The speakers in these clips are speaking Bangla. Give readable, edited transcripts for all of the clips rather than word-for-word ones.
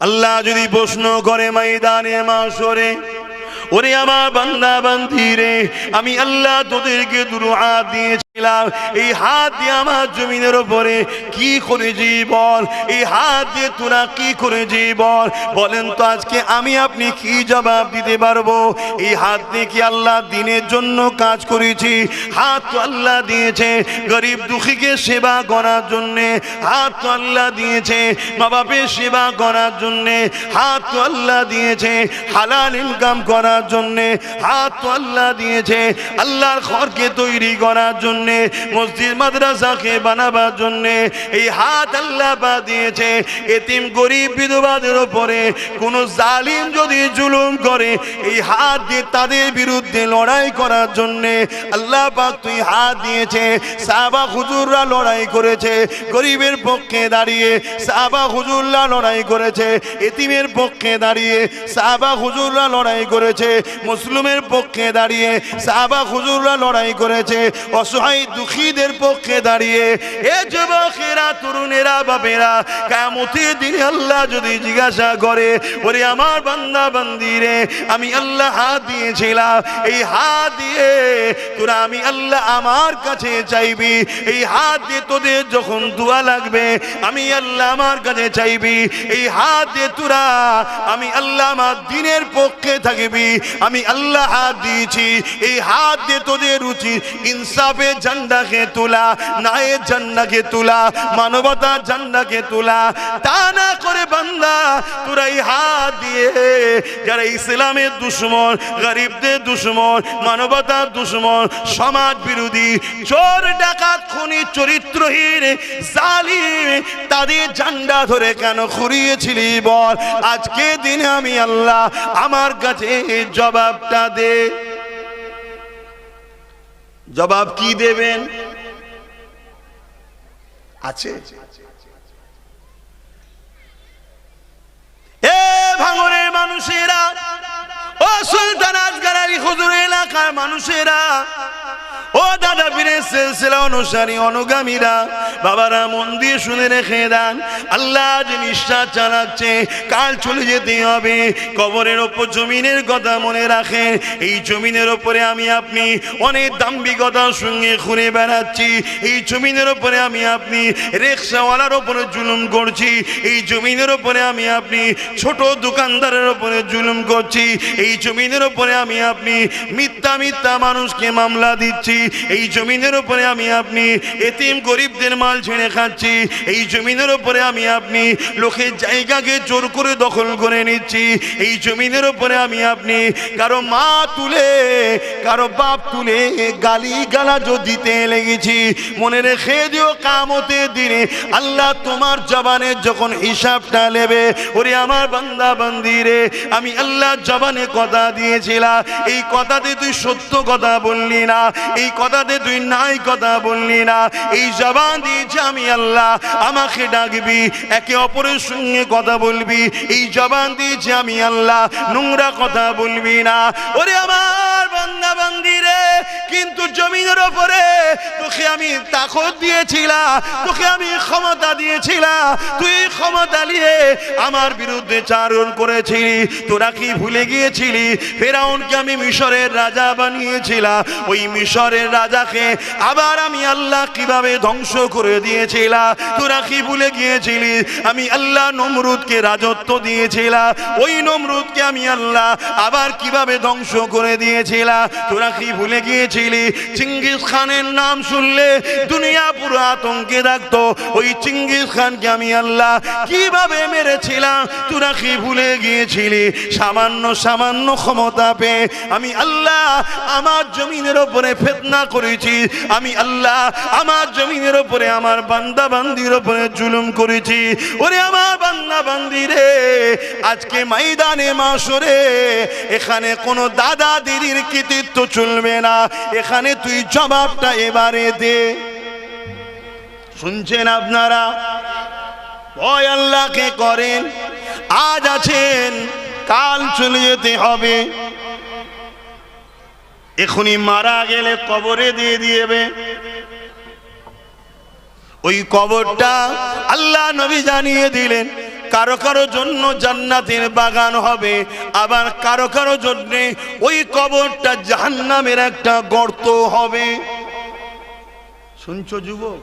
আল্লাহ যদি প্রশ্ন করে ময়দানে মাশরে, ওরে আমার বান্দা বান্দি রে, আমি আল্লাহ তোদেরকে দুটো হাত দিয়েছিলাম, এই হাত দিয়ে আমার জমিনের উপরে কি করেছি বল, এই হাত দিয়ে তোরা কি করেছি বল, বলেন তো আজকে আমি আপনি কি জবাব দিতে পারবো? এই হাত দিয়ে কি আল্লাহ দিনের জন্য কাজ করেছি? হাত তো আল্লাহ দিয়েছে গরিব দুঃখীকে সেবা করার জন্যে, হাত তো আল্লাহ দিয়েছে মা বাপের সেবা করার জন্যে, হাত তো আল্লাহ দিয়েছে হালাল ইনকাম করার জন্যে, হাত তো আল্লাহ দিয়েছে আল্লাহর ঘরকে তৈরি করার জন্যে, মসজিদ মাদ্রাসাকে বানাবার জন্যে। এই হাত আল্লাহ দিয়েছে এতিম গরিব বিধবাদের উপরে কোন জালিম যদি জুলুম করে, এই হাত দিয়ে তাদের বিরুদ্ধে লড়াই করার জন্যে আল্লাহ পাক তুই হাত দিয়েছে। সাহাবা হুজুররা লড়াই করেছে গরিবের পক্ষে দাঁড়িয়ে, সাহাবা হুজুররা লড়াই করেছে এতিমের পক্ষে দাঁড়িয়ে, সাহাবা হুজুররা লড়াই করেছে মুসলিমের পক্ষে দাঁড়িয়ে, সাহাবা হুজুররা লড়াই করেছে অসহায় দুঃখীদের পক্ষে দাঁড়িয়ে। এ যুবকেরা, তরুণেরা, বাপেরা, কিয়ামতের দিনে আল্লাহ যদি জিজ্ঞাসা করে, ওরে আমার বান্দা বান্দি রে, আমি আল্লাহ হাত দিয়েছিলাম, এই হাত দিয়ে তোরা আমি আল্লাহ আমার কাছে চাইবি, এই হাত দিয়ে তোদের যখন দোয়া লাগবে আমি আল্লাহ আমার কাছে চাইবি, এই হাত দিয়ে তোরা আমি আল্লাহ আমার দ্বীনের পক্ষে থাকবি, আমি আল্লাহ হাত দিয়েছি, এই হাত দিয়ে তোদের উচিত ইনসাফের ঝান্ডাকে তোলা, ন্যায়ের ঝান্ডাকে তোলা, মানবতার ঝান্ডাকে তোলা। তা না করে বান্দা তোরা এই হাত দিয়ে যারা ইসলামের দুশ্মন, গরিবদের দুশ্মন, মানবতার দুশ্মন, সমাজ বিরোধী, চোর ডাকাত খুনি চরিত্রহীন জালিম, তাদের ঝান্ডা ধরে কেন ঘুরিয়েছিলি বল? আজকে দিনে আমি আল্লাহ আমার কাছে জবাবটা দে। জবাব কি দেবেন? আছে এ ভাঙড়ের মানুষেরা, ও সুলতান আসগর আলী হুজুর এলাকার মানুষেরা, ও দাদা পীরের সিলসিলা অনুসারী অনুগামীরা, বাবারা মন দিয়ে শুনে রেখে দেন, আল্লাহ যে নিঃশ্বাস চালাচ্ছে কাল চলে যেতে হবে কবরের ওপর। জমিনের কথা মনে রাখেন, এই জমিনের ওপরে আমি আপনি অনেক দাম্ভিকতার সঙ্গে ঘুরে বেড়াচ্ছি, এই জমিনের ওপরে আমি আপনি রিকশাওয়ালার ওপরে জুলুম করছি, এই জমিনের ওপরে আমি আপনি ছোট দোকানদারের ওপরে জুলুম করছি, এই জমিনের ওপরে আমি আপনি মিথ্যা মিথ্যা মানুষকে মামলা দিচ্ছি, এই জমিনের উপরে আমি আপনি এতিম গরিবদের মাল ছেড়ে খাচ্ছি, এই জমিনের উপরে আমি আপনি লোকের জায়গাকে জোর করে দখল করে নিচ্ছি, এই জমিনের উপরে আমি আপনি কারো মা তুলে কারো বাপ তুলে গালি গালাজ দিতে লেগেছি। মনে রেখে দিও কিয়ামতের দিনে আল্লাহ তোমার জবানের যখন হিসাবটা নেবে, ওরে আমার বান্দা বান্দি রে, আমি আল্লাহ জবানে কথা দিয়েছিলাম, এই কথাতে তুই সত্য কথা বললি না, এই কথাতে তুই নাই কথা বললি না, এই জবান দিয়েছি আমি আল্লাহ, আমাকে ডাকবি, একে অপরের সঙ্গে কথা বলবি, এই জবান দিয়েছি আমি আল্লাহ, নোংরা কথা বলবি না। ওরে আমার বান্দা বান্দি রে, কিন্তু জমিনের উপরে তোকে আমি তাকত দিয়েছিলাম, তোকে আমি ক্ষমতা দিয়েছিলাম, তুই ক্ষমতা নিয়ে আমার বিরুদ্ধে চারণ করেছিলি। তোরা কি ভুলে গিয়েছিলি ফেরাউনকে আমি মিশরের রাজা বানিয়েছিলাম? ওই মিশরের রাজাকে আবার আমি আল্লাহ কিভাবে ধ্বংস করে দিয়েছিলাম? তোরা কি ভুলে গিয়েছিলি আমি আল্লাহ নমরুদকে রাজত্ব দিয়েছিলাম? ওই নমরুদকে আমি আল্লাহ আবার কিভাবে ধ্বংস করে দিয়েছিলাম? তোরা কি ভুলে গিয়েছিলি চিঙ্গিস খানের নাম শুনলে দুনিয়া পুরো আতঙ্কে থাকতো? ওই চিঙ্গিস খানকে আমি আল্লাহ কিভাবে মেরেছিলাম? তোরা কি ভুলে গিয়েছিলি সামান্য সামান্য ক্ষমতা পেয়ে আমি আল্লাহ আমার জমিনের উপরে ফিতনা করেছি, আমি আল্লাহ আমার জমিনের উপরে আমার বান্দা বান্দির উপরে জুলুম করেছি। ওরে আমার বান্দা বান্দি রে, আজকে ময়দানে মাশরে এখানে কোনো দাদা দিদির কৃতিত্ব চলবে না, এখানে তুই জবাবটা এবারে দে। শুনছেন আপনারা? ভয় আল্লাহকে করেন, আজ আছেন কাল চলে যেতে হবে, এখনই মারা গেলে কবরে দিয়ে দিবে। ওই কবরটা আল্লাহ নবী জানিয়ে দিলেন কারো কারো জন্য জান্নাতের বাগান হবে, আবার কারো কারো জন্য ওই কবরটা জাহান্নামের একটা গর্ত হবে। শুনছো যুবক,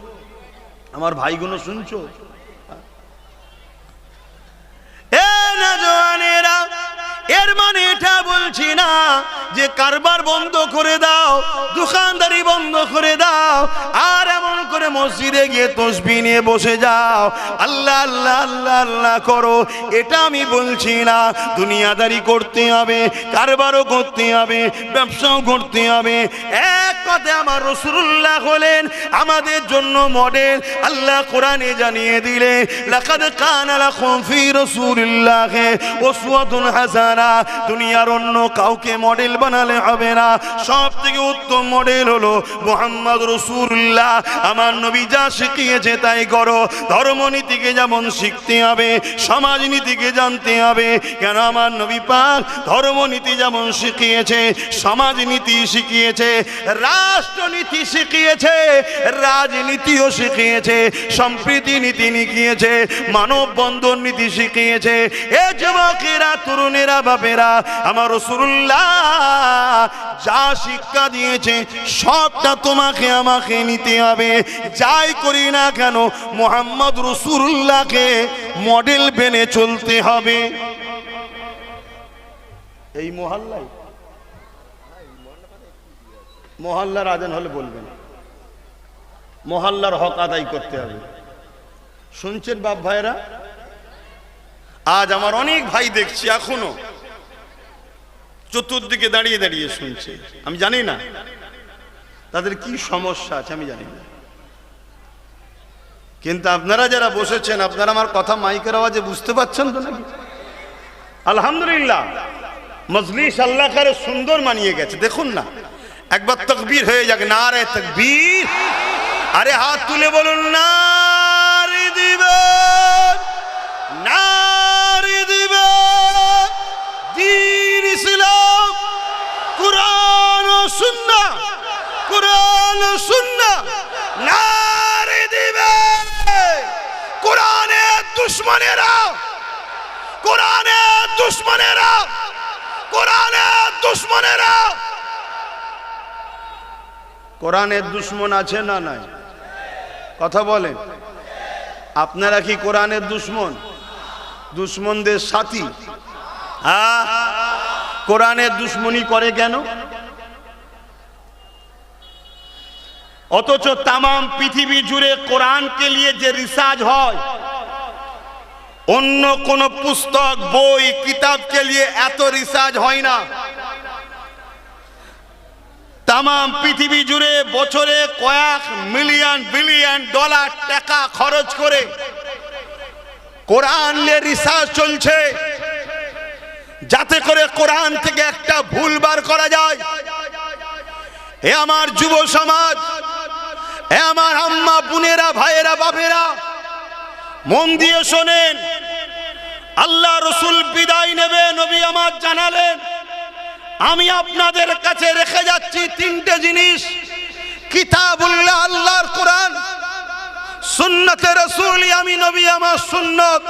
আমার ভাইগুলো শুনছো? এ নওজওয়ানেরা, এর মানে এটা বলছি না যে কারবার বন্ধ করে দাও, দোকানদারি বন্ধ করে দাও, আর এমন করে মসজিদে গিয়ে তাসবিহ নিয়ে বসে যাও, আল্লাহ আল্লাহ আল্লাহ আল্লাহ করো, এটা আমি বলছি না। দুনিয়াদারি করতে হবে, কারবারও করতে হবে, ব্যবসাও করতে হবে। এক কথায় আমার রাসূলুল্লাহ হলেন আমাদের জন্য মডেল। আল্লাহ কোরআনে জানিয়ে দিলে, লাকাদ কানা লাকুম ফি রাসূলিল্লাহি উসওয়াতুন হাসানা। দুনিয়ার অন্য কাউকে মডেল বানালে হবে না, সব থেকে উত্তম মডেল হলো মুহাম্মদ রাসূলুল্লাহ। আমার নবী যা শিখিয়েছে তাই করো। ধর্মনীতিকে যেমন শিখতে হবে, সমাজনীতিকে জানতে হবে। কেন আমার নবী পাক ধর্মনীতি যেমন শিখিয়েছে, সমাজনীতি শিখিয়েছে, রাষ্ট্রনীতি শিখিয়েছে, রাজনীতিও শিখিয়েছে, সম্প্রীতি নীতি শিখিয়েছে, মানববন্ধন নীতি শিখিয়েছে। এ যুবকেরা, তরুণেরা, বাপেরা, আমার রাসূলুল্লাহ যা শিক্ষা দিয়েছে সবটা তোমাকে আমাকে নিতে হবে। যাই করি না কেন মুহাম্মদ রাসূলুল্লাহকে মডেল বেনে চলতে হবে। এই মহল্লার আজান হলে বলবেন, মহল্লার হক আদায় করতে হবে। শুনছেন বাপ ভাইরা? আজ আমার অনেক ভাই দেখছি এখনো চতুর্দিকে দাঁড়িয়ে দাঁড়িয়ে শুনছে। আমি জানি না তাদের কি সমস্যা আছে, আমি জানি না, কিন্তু আপনারা যারা বসেছেন, আপনারা আমার কথা মাইকের আওয়াজে বুঝতে পাচ্ছেন তো নাকি? আলহামদুলিল্লাহ, মজলিস আল্লাহ করে সুন্দর মানিয়ে গেছে। দেখুন না, একবার তাকবীর হয়ে যাক, নারে তাকবীর। আরে হাত তুলে বলুন, নারে দিবেন, নারে দিবেন, দ্বীন ইসলাম, কুরআন ও সুন্নাহ, কুরআন ও সুন্নাহ, নারে দিবেন। কোরআনের দুশমনেরা, কোরআনের দুশমনেরা, কোরআনের দুশমনেরা। কোরআনের দুশমন আছে না নাই? কথা বলেন, আপনারা কি কোরআনের দুশমন? দুশমনদের সাথী? হ্যাঁ, কোরআনের দুশমনি করে কেন? অথচ তামাম পৃথিবী জুড়ে কোরআনকে নিয়ে যে রিসার্চ হয়, অন্য কোন পুস্তক, বই, কিতাবকে নিয়ে এত রিসার্চ হয় না। তামাম পৃথিবী জুড়ে বছরে কয়েক মিলিয়ন বিলিয়ন ডলার টাকা খরচ করে কোরআন নিয়ে রিসার্চ চলছে, যাতে করে কোরআন থেকে একটা ভুল বার করা যায়। হে আমার যুব সমাজ, হে আমার আম্মা বোনেরা, ভাইয়েরা, বাপেরা, মন দিয়ে শোনেন। আল্লাহ রসুল বিদায় নেবে, নবী আমার জানালেন, আমি আপনাদের কাছে রেখে যাচ্ছি তিনটে জিনিস: কিতাবুল্লাহ আল্লাহর কোরআন, সুন্নতে রাসূল আমি নবী আমার সুন্নত,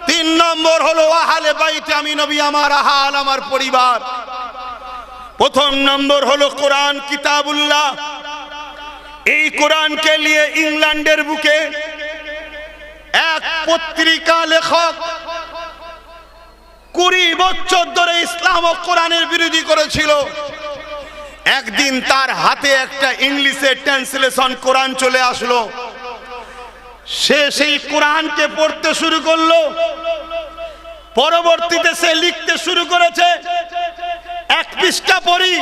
3 নম্বর হলো আহলে বাইত আমি নবী আমার আহাল, আমার পরিবার। প্রথম নম্বর হলো কোরআন, কিতাবুল্লাহ। এই কোরআনকে নিয়ে ইংল্যান্ডের বুকে এক পত্রিকা লেখক 20 বছর ধরে ইসলাম ও কোরআনের বিরোধী করেছিল। একদিন তার হাতে একটা ইংলিশে ট্রান্সলেশন কোরআন চলে আসলো। সে সেই কোরআনকে পড়তে শুরু করলো। পরবর্তীতে সে লিখতে শুরু করেছে, 1 পৃষ্ঠা পড়ি,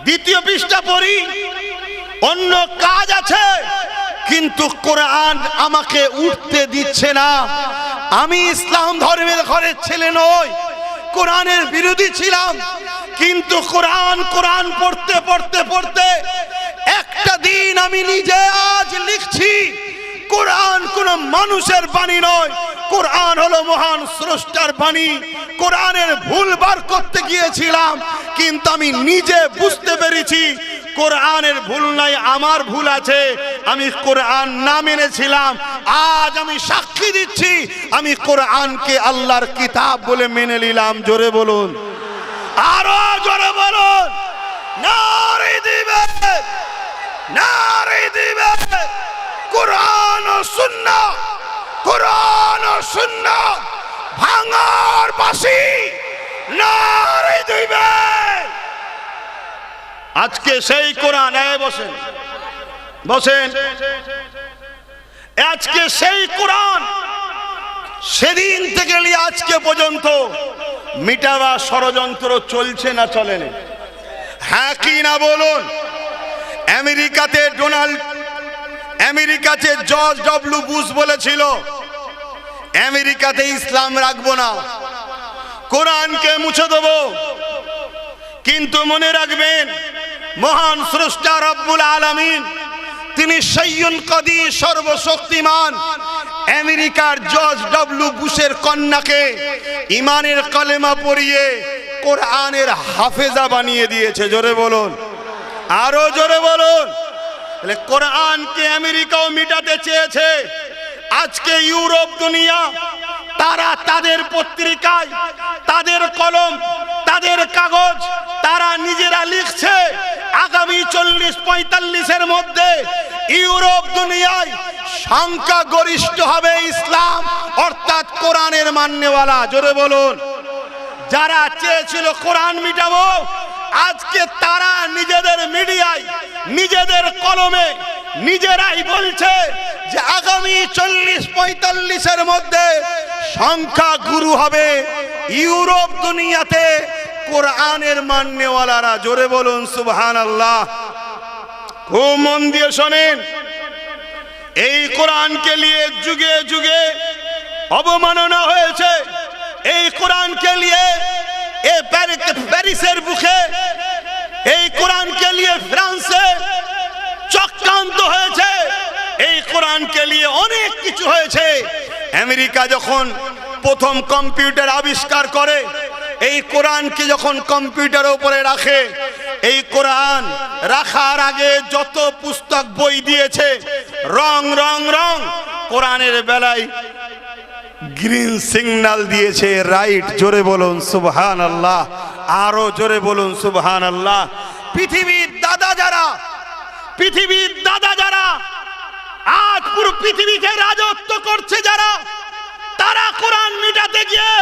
2য় পৃষ্ঠা পড়ি, অন্য কাজ আছে, কিন্তু কোরআন আমাকে উঠতে দিচ্ছে না। আমি ইসলাম ধর্মের ঘরের ছেলে নই, কোরআনের বিরোধী ছিলাম, কিন্তু কোরআন কোরআন পড়তে পড়তে পড়তে একটা দিন আমি নিজে আজ লিখছি, কোরআন কোন মানুষের বাণী নয়, কোরআন হলো মহান স্রষ্টার বাণী। কোরআনের ভুল বার করতে গিয়েছিলাম, কিন্তু আমি নিজে বুঝতে পেরেছি কোরআনের ভুল নাই, আমার ভুল আছে, আমি কোরআন না মেনেছিলাম, আজ আমি সাক্ষী দিচ্ছি আমি কোরআনকে আল্লাহর কিতাব বলে মেনে নিলাম। জোরে বলুন, আরো জোরে বলুন, নারে দিবে, নারে দিবে। কোরআন ও সুন্নাহ, কোরআন ও সুন্নাহ ভাঙার বাঁশি, নারে দিবে। আজকে সেই কোরআন, বসেন বসেন, আজকে সেই কোরআন সেদিন থেকে নিয়ে আজকে পর্যন্ত মিটাবা ষড়যন্ত্র চলছে না চলে না? হ্যাঁ কি না বলুন? আমেরিকাতে জর্জ ডব্লিউ বুশ বলেছিল আমেরিকাতে ইসলাম রাখবো না, কোরআনকে মুছে দেবো। কিন্তু মনে রাখবেন, মহান স্রষ্টা রব্বুল আলামিন তিনি সাইয়্যুল কাদির, সর্বশক্তিমান। আমেরিকার জর্জ ডব্লিউ বুশের কন্যাকে ইমানের কালেমা পড়িয়ে কোরআনের হাফেজা বানিয়ে দিয়েছে। জোরে বলুন, আরো জোরে বলুন। কোরআনকে আমেরিকাও মিটাতে চেয়েছে। আজকে ইউরোপ দুনিয়া তারা তাদের পত্রিকায়, তাদের কলম, তাদের কাগজ তারা নিজেরা লিখছে আগামী 40-45-এর মধ্যে ইউরোপ দুনিয়ায় সংখ্যা গরিষ্ঠ হবে ইসলাম, অর্থাৎ কোরআনের মান্যওয়ালা। জোরে বলুন। যারা চেয়েছিল কোরআন মিটাবো, আজকে তারা নিজেদের মিডিয়ায়, নিজেদের কলমে নিজেরাই বলছে যে আগামী 40-45-এর মধ্যে সংখ্যা গুরু হবে ইউরোপ দুনিয়াতে কোরআনের মান্যওয়ালারা। জোরে বলুন সুবহানাল্লাহ। খুব মন দিয়ে শোনেন, এই কোরআনকে নিয়ে যুগে যুগে অবমাননা হয়েছে। এই কোরআনকে নিয়ে প্যারিসের বুকে, এই কোরআনকে নিয়ে ফ্রান্সে চক্রান্ত হয়েছে, এই কোরআনকে নিয়ে অনেক কিছু হয়েছে। আমেরিকা যখন প্রথম কম্পিউটার আবিষ্কার করে, এই কোরআনকে যখন কম্পিউটারের উপরে রাখে, এই কোরআন রাখার আগে যত পুস্তক বই দিয়েছে রং রং রং, কোরআনের বেলায় গ্রিন সিগন্যাল দিয়েছে রাইট। জোরে বলুন সুবহানাল্লাহ, আরো জোরে বলুন সুবহানাল্লাহ। পৃথিবীর দাদা যারা, পৃথিবীর দাদা যারা আজ পুরো পৃথিবীকে রাজত্ব করছে, যারা, তারা কোরআন মিটাতে গিয়ে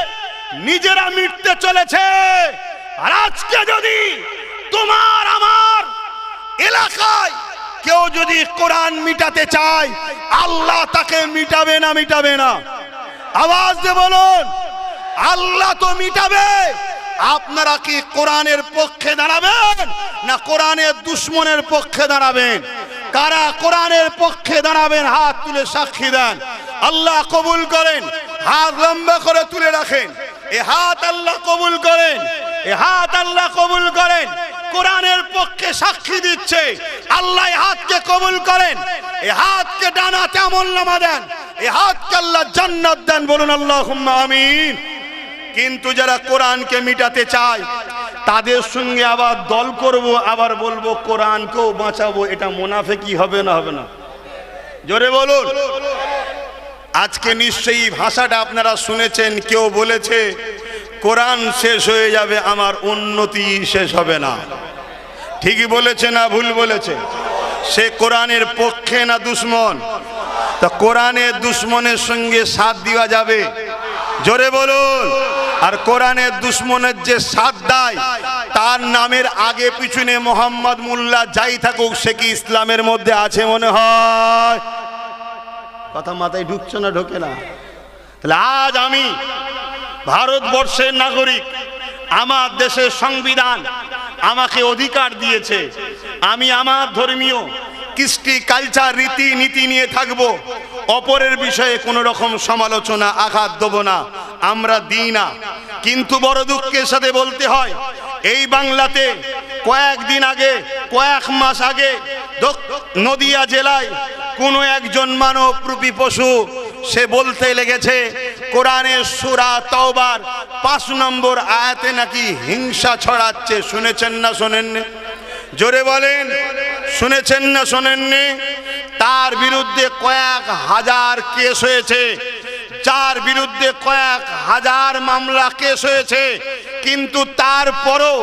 নিজেরা মিটতে চলেছে। আর আজকে যদি তোমার আমার এলাকায় কেউ যদি কোরআন মিটাতে চায়, আল্লাহ তাকে মিটাবে না? মিটাবে না? আওয়াজ দিয়ে বলুন, আল্লাহ তো মিটাবে। আপনারা কি কোরআনের পক্ষে দাঁড়াবেন না কোরআনের দুশমনের পক্ষে দাঁড়াবেন? কারা কোরআনের পক্ষে দাঁড়াবেন হাত তুলে সাক্ষী দেন। আল্লাহ কবুল করেন। হাত লম্বা করে তুলে রাখেন। এই হাত আল্লাহ কবুল করেন, এই হাত আল্লাহ কবুল করেন। কোরআনের পক্ষে সাক্ষী দিচ্ছে আল্লাহ। এই হাতকে কবুল করেন, এই হাতকে ডানাতে আমলনামা দেন, এই হাতকে আল্লাহ জান্নাত দেন। বলুন আল্লাহুম্মা আমিন। কিন্তু যারা কোরআনকে মিটাতে চায় তাদের সঙ্গে আবার দল করব, আবার বলবো কোরআনকেও বাঁচাবো, এটা মুনাফিকি হবে না? হবে না? জোরে বলুন। আজকে নিশ্চয়ই ভাষাটা আপনারা শুনেছেন, কেউ বলেছে কোরআন শেষ হয়ে যাবে, আমার উন্নতি শেষ হবে না। ঠিকই বলেছে না ভুল বলেছে? সে কোরআনের পক্ষে না দুশমন? তা কোরআনের দুশমনের সঙ্গে সাথ দেওয়া যাবে? জোরে বলুন। আর কোরআনের দুশমনের যে সাথ দেয়, তার নামের আগে পিছনে মোহাম্মদ মোল্লা যাই থাকুক, সে কি ইসলামের মধ্যে আছে মনে হয়? কথা মাথায় ঢুকছে না? ঢোকে না? তাহলে আজ আমি ভারতবর্ষের নাগরিক, আমার দেশের সংবিধান আমাকে অধিকার দিয়েছে, আমি আমার ধর্মীয় কৃষ্টি কালচার রীতি নীতি নিয়ে থাকবো। অপরের বিষয়ে কোনো রকম সমালোচনা আঘাত দেব না, আমরা দিই না। কিন্তু বড় দুঃখের সাথে বলতে হয়, এই বাংলাতে কয়েকদিন আগে, কয়েক মাস আগে নদিয়া জেলায় কোনো একজন মানবরূপী পশু সে বলতে লেগেছে কোরআনের সূরা তাওবার 5 নম্বর আয়াতে নাকি হিংসা ছড়াচ্ছে। শুনেছেন না শোনেননি? জোরে বলেন, শুনেছেন না শোনেননি? তার বিরুদ্ধে কয়েক হাজার কেস হয়েছে, যার বিরুদ্ধে কয়েক হাজার মামলা কেস হয়েছে, কিন্তু তারপরও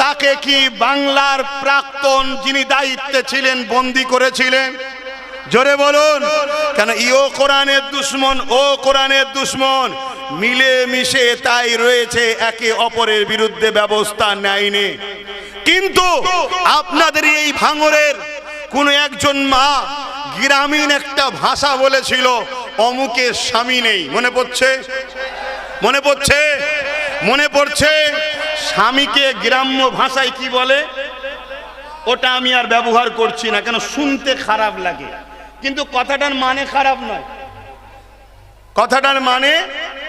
তাকে কি বাংলার প্রাক্তন যিনি দায়িত্বে ছিলেন বন্দী করেছিলেন? জোরে বলুন, কেন ইও কোরআনের দুশমন, ও কোরআনের দুশমন, মিলে মিশে তাই রয়েছে, একে অপরের বিরুদ্ধে ব্যবস্থা নেয়নি। কিন্তু আপনাদের এই ভাঙরের কোন একজন মা গ্রামীণ একটা ভাষা বলেছিল, অমুকের স্বামী নেই। মনে পড়ছে? মনে পড়ছে? মনে পড়ছে? স্বামীকে গ্রাম্য ভাষায় কি বলে ওটা আমি আর ব্যবহার করছি না, কেন শুনতে খারাপ লাগে, কিন্তু কথাটার মানে খারাপ নয়, কথাটার মানে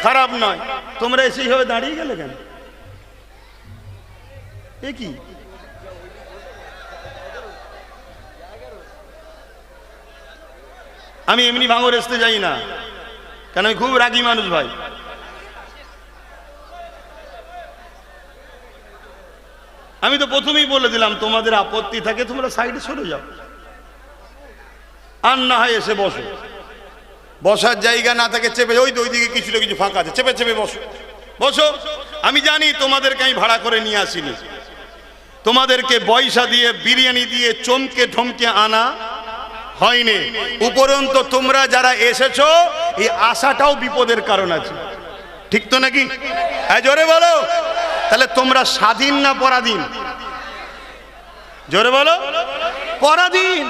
খারাপ নয়। তোমরা সেইভাবে দাঁড়িয়ে গেলে কেন? এ কি? আমি এমনি ভাঙর আসতে যাই না, কেন আমি খুব রাগী মানুষ ভাই। আমি তো প্রথমেই বলে দিলাম, তোমাদের আপত্তি থাকে তোমরা সাইডে সরে যাও, আর না হয় এসে বসো। বসার জায়গা না থাকে চেপে, ওই দিকে কিছুটা কিছু ফাঁকা আছে, চেপে চেপে বসো, বসো। আমি জানি তোমাদেরকে আমি ভাড়া করে নিয়ে আসিনি, তোমাদেরকে পয়সা দিয়ে বিরিয়ানি দিয়ে চমকে ঠমকে আনা হয়নি। উপরন্ত তোমরা যারা এসেছো, এই আশাটাও বিপদের কারণ আছে, ঠিক তো নাকি? হ্যাঁ, জোরে বলো। তাহলে তোমরা স্বাধীন না পরাধীন? জোরে বলো। পরাধীন।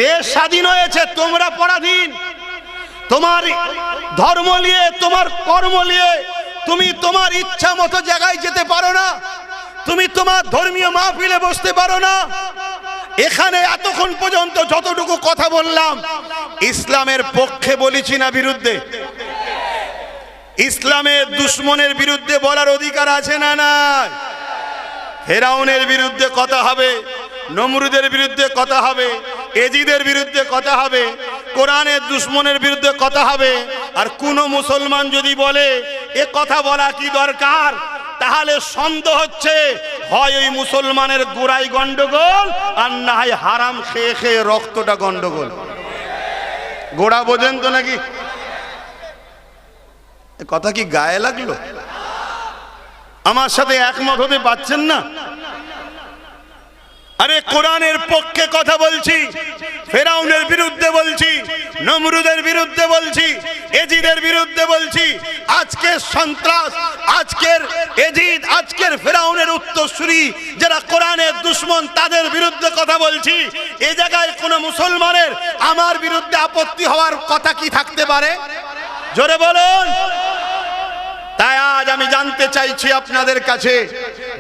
দেশ স্বাধীন হয়েছে, তোমরা পরাধীন। তোমার ধর্ম নিয়ে, তোমার কর্ম নিয়ে তুমি তোমার ইচ্ছা মতো জায়গায় যেতে পারো না, তুমি তোমার ধর্মীয় মাহফিলে বসতে পারো না। এখানে এতক্ষণ পর্যন্ত যতটুকু কথা বললাম, ইসলামের পক্ষে বলেছি না বিরুদ্ধে? ইসলামের দুশমনের বিরুদ্ধে বলার অধিকার আছে না নাই? ফেরাউনের বিরুদ্ধে কথা হবে, নমরুদের বিরুদ্ধে কথা হবে, এজিদের বিরুদ্ধে কথা হবে, কোরআনের দুশমনের বিরুদ্ধে কথা হবে। আর কোন মুসলমান যদি বলে এ কথা বলা কি দরকার, তাহলে সন্দেহ হচ্ছে হয় ওই মুসলমানের গোড়াই গন্ডগোল, আর না হয় হারাম খেয়ে খেয়ে রক্তটা গন্ডগোল। গোড়া বোঝেন তো নাকি? কথা কি গায়ে লাগলো? আমার সাথে একমত হতে পারছেন না? আরে কোরআনের পক্ষে কথা বলছি, ফেরাউনের বিরুদ্ধে বলছি, নমরুদের বিরুদ্ধে বলছি, এজিদের বিরুদ্ধে বলছি। আজকের সন্ত্রাস, আজকের এজিদ, আজকের ফেরাউনের উত্তরসূরি যারা কোরআনের দুশমন, তাদের বিরুদ্ধে কথা বলছি। এই জায়গায় কোন মুসলমানের আমার বিরুদ্ধে আপত্তি হওয়ার কথা কি থাকতে পারে? জোরে বলুন। তাই আজ আমি জানতে চাইছি আপনাদের কাছে,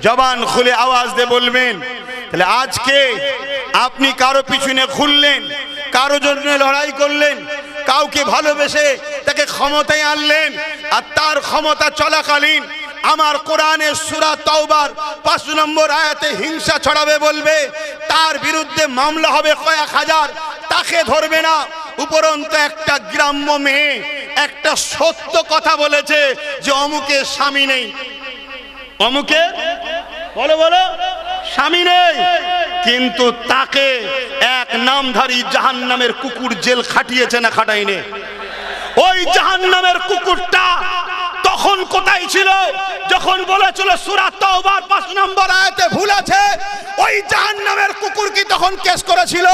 জবান খুলে আওয়াজ দিয়ে বলবেন, তাহলে আজকে আপনি কারো পিছনে ঘুরলেন, কারো জন্য লড়াই করলেন, কাউকে ভালোবেসে তাকে ক্ষমতায় আনলেন, আর তার ক্ষমতা চলাকালীন আমার কোরআনের সূরা তাওবার 5 নম্বর আয়াতে হিংসা ছড়াবে বলবে, তার বিরুদ্ধে মামলা হবে কয়েক হাজার, তাকে ধরবে না। উপরন্ত একটা গ্রাম্য মেয়ে একটা সত্য কথা বলেছে যে অমুকের স্বামী নেই, অমুকে বলো বলো স্বামী নেই, কিন্তু তাকে এক নামধারী জাহান্নামের কুকুর জেল খাটিয়েছে না খাটায়নি? ওই জাহান্নামের কুকুরটা তখন কোথায় ছিল যখন বলেছিল সূরা তাওবার 5 নম্বর আয়াতে ভুল আছে? ওই জাহান্নামের কুকুর কি তখন কেস করেছিল?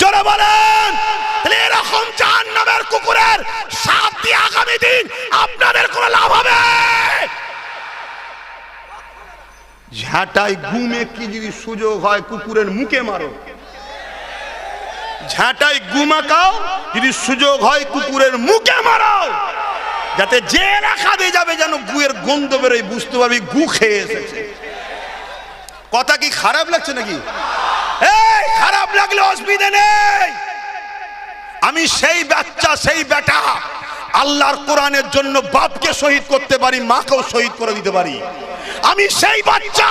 জোরে বলেন। তাহলে এরকম জাহান্নামের কুকুরের সাথ দিয়ে আগামী দিন আপনাদের কোনো লাভ হবে? ঝাঁটায় ঘুমে কি যদি সুযোগ হয় কুকুরের মুখে মারো, ঝাঁটায় ঘুমাকাও, যদি সুযোগ হয় কুকুরের মুখে মারো, যাতে যে রাখা দিয়ে যাবে যেন গুয়ের গন্ধ বেরোয়, বুঝতে পারবি গু খেয়ে এসেছে। কথা কি খারাপ লাগছে নাকি? এই খারাপ লাগলে অসুবিধা নেই। আমি সেই বাচ্চা, সেই বেটা, আল্লাহর কোরআনের জন্য বাপকে শহীদ করতে পারি, মাকেও শহীদ করে দিতে পারি। আমি সেই বাচ্চা,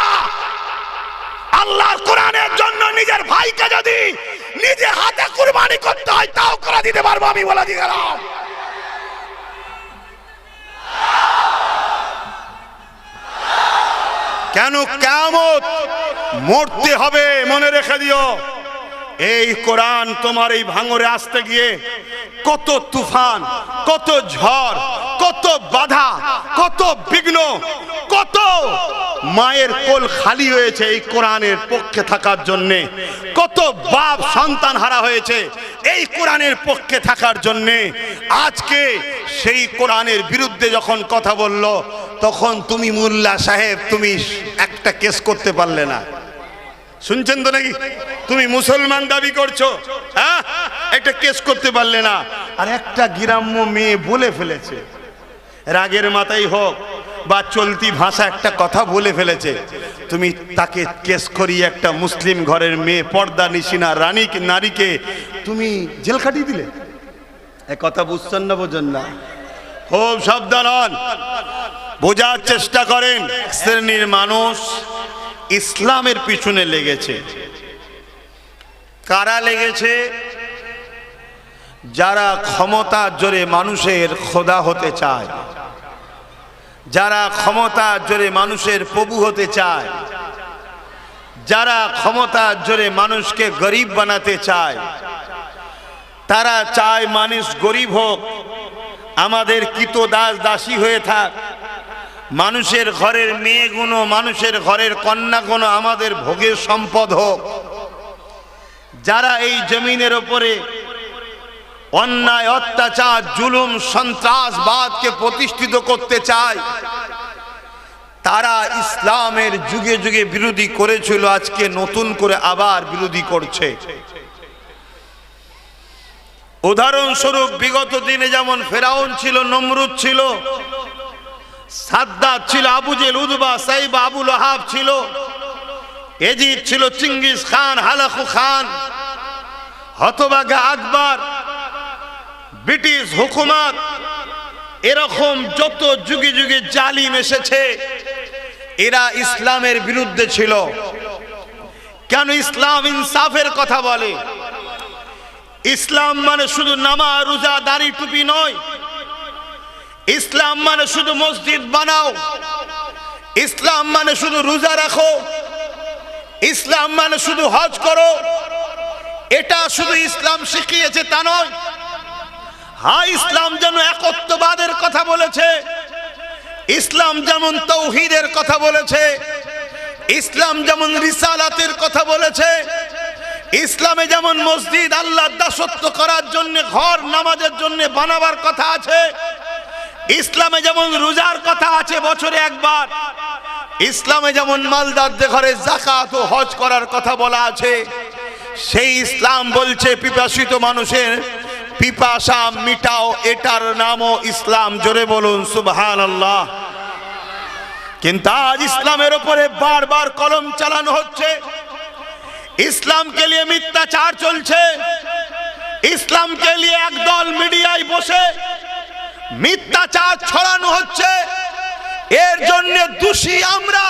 আল্লাহর কোরআনের জন্য নিজের ভাইকে যদি নিজে হাতে কুরবানি করতে হয় তাও করে দিতে পারবো। আমি বলে দিয়ে গেলাম। কেন কিয়ামত মরতে হবে, মনে রেখে দিও। এই কোরআন তোমার এই ভাঙরে আসতে গিয়ে কত তুফান, কত ঝড়, কত বাধা, কত বিঘ্ন, কত মায়ের কোল খালি হয়েছে এই কোরআনের পক্ষে থাকার জন্যে, কত বাপ সন্তান হারা হয়েছে এই কোরআনের পক্ষে থাকার জন্যে। আজকে সেই কোরআনের বিরুদ্ধে যখন কথা বলল, তখন তুমি মোল্লা সাহেব তুমি একটা কেস করতে পারলে না। শুনছেন তো নাকি? তুমি মুসলমান দাবি করছো, হ্যাঁ, একটা কেস করতে পারলে না। আর একটা গ্রাম্য মেয়ে বলে ফেলেছে, রাগের মাথায় হোক বা চলতি ভাষা একটা কথা বলে ফেলেছে, তুমি তাকে কেস করিয়ে একটা মুসলিম ঘরের মেয়ে, পর্দা নিশিনা নারীকে তুমি জেল খাটিয়ে দিলে। এ কথা বুঝছেন না? বোঝেন না? খুব সাবধান হন, বোঝার চেষ্টা করেন। এক শ্রেণীর মানুষ ইসলামের পিছনে লেগেছে। কারা লেগেছে? যারা ক্ষমতার জোরে মানুষের খোদা হতে চায়, যারা ক্ষমতার জোরে মানুষের প্রভু হতে চায়, যারা ক্ষমতার জোরে মানুষকে গরিব বানাতে চায়, তারা চায় মানুষ গরিব হোক, আমাদের কৃত দাস দাসী হয়ে থাক, মানুষের ঘরের মেয়েগুলো, মানুষের ঘরের কন্যাগুলো আমাদের ভোগের সম্পদ হোক। যারা এই জমিনের ওপরে অন্যায়, অত্যাচার, জুলুম, সন্ত্রাসবাদকে প্রতিষ্ঠিত করতে চায়, তারা ইসলামের যুগে যুগে বিরোধী করেছিল, আজকে নতুন করে আবার বিরোধী করছে। উদাহরণস্বরূপ বিগত দিনে যেমন ফেরাউন ছিল, নমরুদ ছিল, সাদ্দাত ছিল, আবু জেহেল, উতবা, সাইবা, আবু লাহাব ছিল, এজিদ ছিল, চিঙ্গিস খান, হালাকু খান, হতভাগা আকবর, ব্রিটিশ হুকুমত, এরকম যত যুগে যুগে জালিম এসেছে, এরা ইসলামের বিরুদ্ধে ছিল। কেন? ইসলাম ইনসাফের কথা বলে। ইসলাম মানে শুধু নামাজ, রোজা, দাড়ি, টুপি নয়। ইসলাম মানে শুধু মসজিদ বানাও, ইসলাম মানে শুধু রোজা রাখো, ইসলাম মানে শুধু হজ করো, এটা শুধু ইসলাম শিখিয়েছে তা নয়। হ্যাঁ, ইসলাম যেন একত্ববাদের কথা বলেছে, ইসলাম যেমন তাওহীদের কথা বলেছে, ইসলাম যেমন রিসালাতের কথা বলেছে, ইসলামে যেমন মসজিদ আল্লাহর দাসত্ব করার জন্য, ঘর নামাজের জন্য বানাবার কথা আছে, ইসলামে যেমন রোজার কথা আছে বছরে একবার, ইসলামে যেমন মালদারদের ঘরে যাকাত ও হজ করার কথা বলা আছে। সেই ইসলাম বলছে পিপাসিত মানুষের পিপাসা মিটাও, এটার নামও ইসলাম। জোরে বলুন সুবহানাল্লাহ। কিন্তু আজ ইসলামের উপরে বারবার কলম চালানো হচ্ছে, ইসলামকে নিয়ে মিথ্যাচার চলছে, ইসলামকে নিয়ে একদল মিডিয়ায় বসে মিথ্যাচার ছড়ানো হচ্ছে। এর জন্য দোষী আমরা।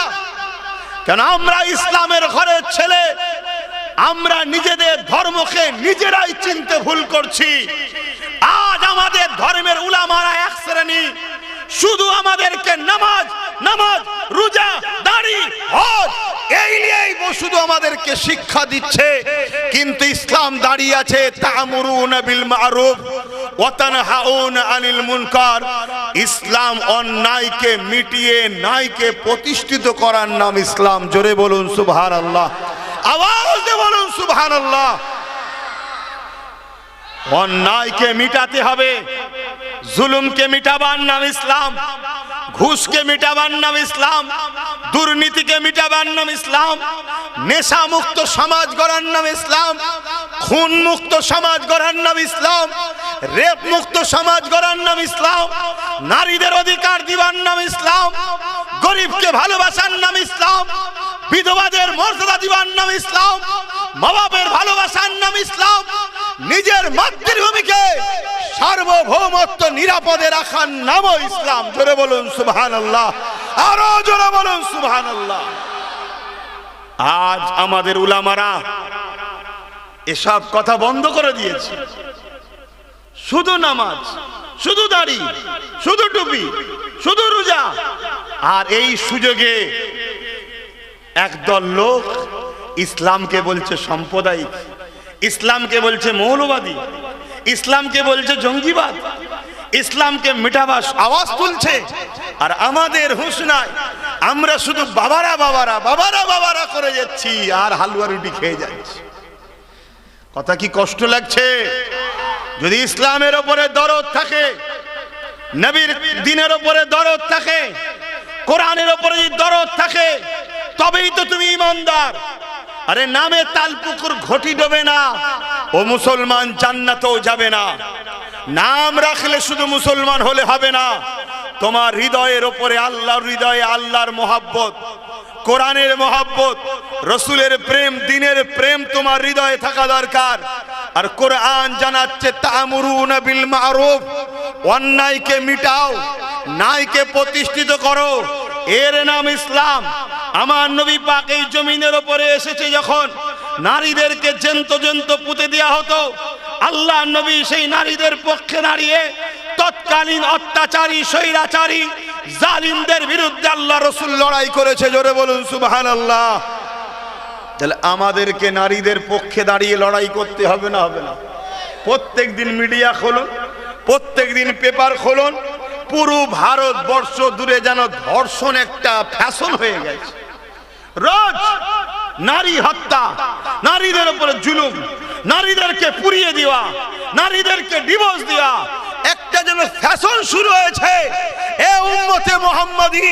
কেন? আমরা ইসলামের ঘরের ছেলে, আমরা নিজেদের ধর্মকে নিজেরাই চিনতে ভুল করছি। আজ আমাদের ধর্মের উলামারা এক শ্রেণী, শুধু আমাদেরকে নামাজ, রোজা, দাড়ি, হজ এই নিয়েই শুধু আমাদেরকে শিক্ষা দিচ্ছে। কিন্তু ইসলাম দাঁড়িয়ে আছে তা'মুরুনা বিল মা'রুফ ওয়া তানহাউনা আনিল মুনকার। ইসলাম অন্যায়কে মিটিয়ে ন্যায়কে প্রতিষ্ঠিত করার নাম ইসলাম। জোরে বলুন সুবহানাল্লাহ, আওয়াজ দিয়ে বলুন সুবহানাল্লাহ। অন্যায়কে মিটাতে হবে, জুলুমকে মিটাবার নাম ইসলাম, ঘুষকে মিটাবার নাম ইসলাম, দুর্নীতিকে মিটাবার নাম ইসলাম, নেশা মুক্ত সমাজ গড়ার নাম ইসলাম, খুন মুক্ত সমাজ গড়ার নাম ইসলাম, রেপ মুক্ত সমাজ গড়ার নাম ইসলাম, নারীদের অধিকার দিবার নাম ইসলাম, গরিবকে ভালোবাসার নাম ইসলাম, বিধবাদের মর্যাদা দিবার নাম ইসলাম, মা বাপের ভালোবাসার নাম ইসলাম, নিজের মাতৃভূমিকে সার্বভৌমত্ব নিরাপদে রাখার নামও ইসলাম। জোরে বলুন সুবহানাল্লাহ, আরো জোরে বলুন সুবহানাল্লাহ। আজ আমাদের উলামারা এসব কথা বন্ধ করে দিয়েছে। শুধু নামাজ, শুধু দাড়ি, শুধু টুপি, শুধু রোজা। আর এই সুযোগে একদল লোক ইসলামকে বলছে সাম্প্রদায়িক, ইসলামকে বলছে মৌলবাদী, ইসলামকে বলছে জঙ্গিবাদ, ইসলামকে মিটাবার আওয়াজ তুলছে। আর আমাদের হুঁশ নাই, আমরা শুধু বাবারা বাবারা বাবারা বাবারা করে যাচ্ছি আর হালুয়া রুটি খেয়ে যাচ্ছি। কথা কি কষ্ট লাগছে? যদি ইসলামের ওপরে দরদ থাকে, নবীর দ্বীনের ওপরে দরদ থাকে, কোরআনের ওপরে যদি দরদ থাকে, তবেই তো তুমি ঈমানদার। আরে নামে তালপুকুর ঘটি ডোবে না, ও মুসলমান জান্নাতেও যাবে না। নাম রাখলে শুধু মুসলমান হলে হবে না, তোমার হৃদয়ের ওপরে আল্লাহর হৃদয়ে আল্লাহর মোহাব্বত, কোরআনের মোহাব্বত, রসুলের প্রেম, দ্বীনের প্রেম তোমার হৃদয়ে থাকা দরকার। আর কোরআন জানাচ্ছে তা'মুরুনা বিল মা'রুফ, অন্যায়কে মিটাও, ন্যায়কে প্রতিষ্ঠিত করো, এর নাম ইসলাম। আমার নবী পাক এই জমিনের উপরে এসেছে যখন নারীদেরকে জ্যান্ত পুঁতে দেওয়া হতো, আল্লাহ নবী সেই নারীদের পক্ষে দাঁড়িয়ে তৎকালীন অত্যাচারী স্বৈরাচারী জালিমদের বিরুদ্ধে আল্লাহ রসুল লড়াই করেছে। জোরে বলুন সুবহানাল্লাহ। তাহলে আমাদেরকে নারীদের পক্ষে দাঁড়িয়ে লড়াই করতে হবে না? হবে না? প্রত্যেক দিন মিডিয়া খুলুন, প্রত্যেক দিন পেপার খুলুন, পুরো ভারতবর্ষ দূরে যেন ধর্ষণ একটা ফ্যাশন হয়ে গেছে। রোজ নারী হত্যা, নারীদের উপরে জুলুম, নারীদেরকে পুড়িয়ে দেওয়া, নারীদেরকে ডিভোর্স দেওয়া একটা যেন ফ্যাশন শুরু হয়েছে। এ উম্মতে মুহাম্মাদি,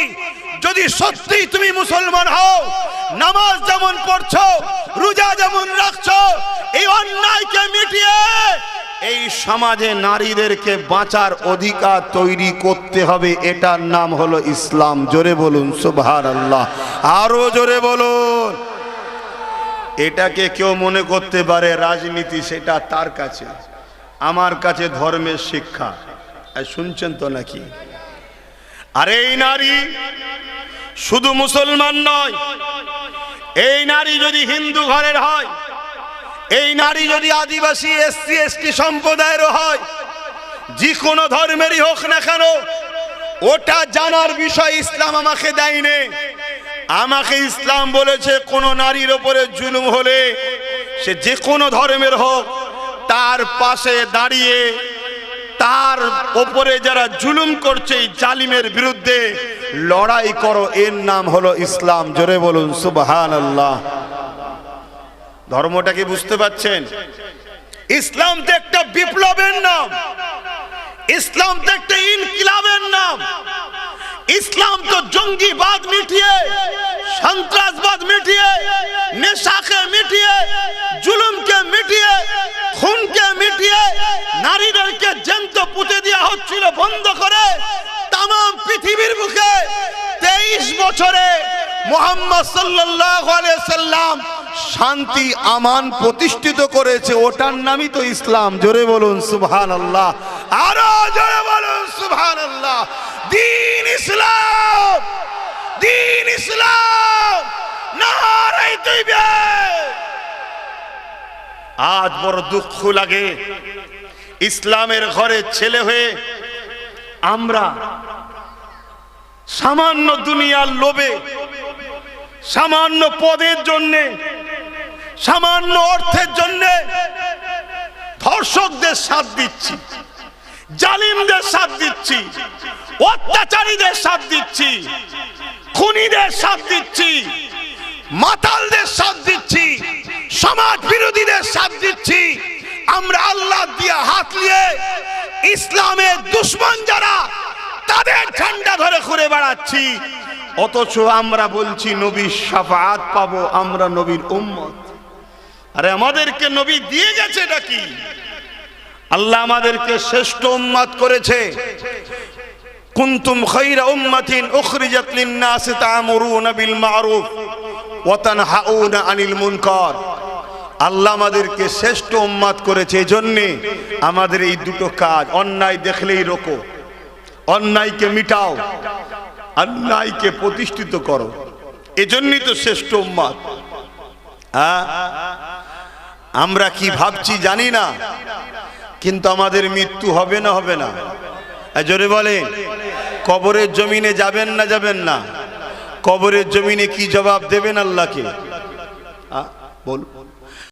যদি সত্যি তুমি মুসলমান হও, নামাজ যেমন পড়ছো, রোজা যেমন রাখছো, এই অন্যায়কে মিটিয়ে এই সমাজে নারীদেরকে বাঁচার অধিকার তৈরি করতে হবে। এটার নাম হলো ইসলাম। জোরে বলুন সুবহানাল্লাহ, আরো জোরে বলুন। এটাকে কেউ মনে করতে পারে রাজনীতি, সেটা তার কাছে, আমার কাছে ধর্মের শিক্ষা। শুনছেন তো নাকি? আরে এই নারী শুধু মুসলমান নয়, এই নারী যদি হিন্দু ঘরের হয়, এই নারী যদি আদিবাসী এসসি এসটি সম্প্রদায়েরও হয়, যে কোনো ধর্মেরই হোক না কেন, ওটা জানার বিষয় ইসলাম আমাকে দেয়নি। আমাকে ইসলাম বলেছে কোন নারীর উপরে জুলুম হলে, সে যে কোনো ধর্মের হোক, তার পাশে দাঁড়িয়ে তার উপরে যারা জুলুম করছে এই জালিমের বিরুদ্ধে লড়াই করো, এর নাম হলো ইসলাম। জোরে বলুন সুবহানাল্লাহ। ধর্মটা কি বুঝতে পাচ্ছেন? ইসলাম তো একটা বিপ্লবের নাম, ইসলাম তো একটা ইনকিলাবের নাম। ইসলাম তো জঙ্গিবাদ মিটিয়ে, সন্ত্রাসবাদ মিটিয়ে, নেশাকে মিটিয়ে, জুলুমকে মিটিয়ে, খুনকে মিটিয়ে, নারীদেরকে জ্যান্ত পুঁতে দেওয়া হচ্ছিল বন্ধ করে তাম পৃথিবীর বুকে 23 বছরে মুহাম্মদ সাল্লাল্লাহু আলাইহি সাল্লাম শান্তি আমান প্রতিষ্ঠিত করেছে। ওটার নামই তো ইসলাম। জোরে বলুন সুবহানাল্লাহ, আরো জোরে বলুন সুবহানাল্লাহ। দ্বীন ইসলাম, দ্বীন ইসলাম, নারে তাকবীর। আজ বড় দুঃখ লাগে, ইসলামের ঘরে ছেলে হয়ে আমরা সামান্য দুনিয়ার লোভে, সামান্য পদের জন্য, সামান্য অর্থের জন্য ধর্ষকদের সাথ দিচ্ছি, জালিমদের সাথ দিচ্ছি, অত্যাচারীদের সাথ দিচ্ছি, খুনিদের সাথ দিচ্ছি, মাতালদের সাথ দিচ্ছি, সমাজ বিরোধীদের সাথ দিচ্ছি। আমরা আল্লাহ দিয়া হাত নিয়ে ইসলামের দুশমন যারা, তাদের ঝান্ডা ধরে ঘুরে বেড়াচ্ছি, অথচ আমরা বলছি নবীর শাফাআত পাবো, আমরা নবীর উম্মত। আরে আমাদেরকে নবী দিয়ে গেছে নাকি? আল্লাহ আমাদেরকে শ্রেষ্ঠ উম্মত করেছে। কুনতুম খায়রা উম্মাতিন উখরিজাত লিন-নাস তা'মুরুনা বিল মা'রুফ ওয়া তানহাউনা আনিল মুনকার। আল্লাহ আমাদেরকে শ্রেষ্ঠ উম্মত করেছে, এজন্য আমাদের এই দুটো কাজ। অন্যায় দেখলেই রোকো, অন্যায়কে মিটাও, অন্যায়কে প্রতিষ্ঠিত করো, এজন্যই তো শ্রেষ্ঠ উম্মত। আমরা কি ভাবছি জানি না, কিন্তু আমাদের মৃত্যু হবে না? হবে না? জোরে বলেন। কবরের জমিনে যাবেন না? যাবেন না? কবরের জমিনে কি জবাব দেবেন আল্লাহকে? বল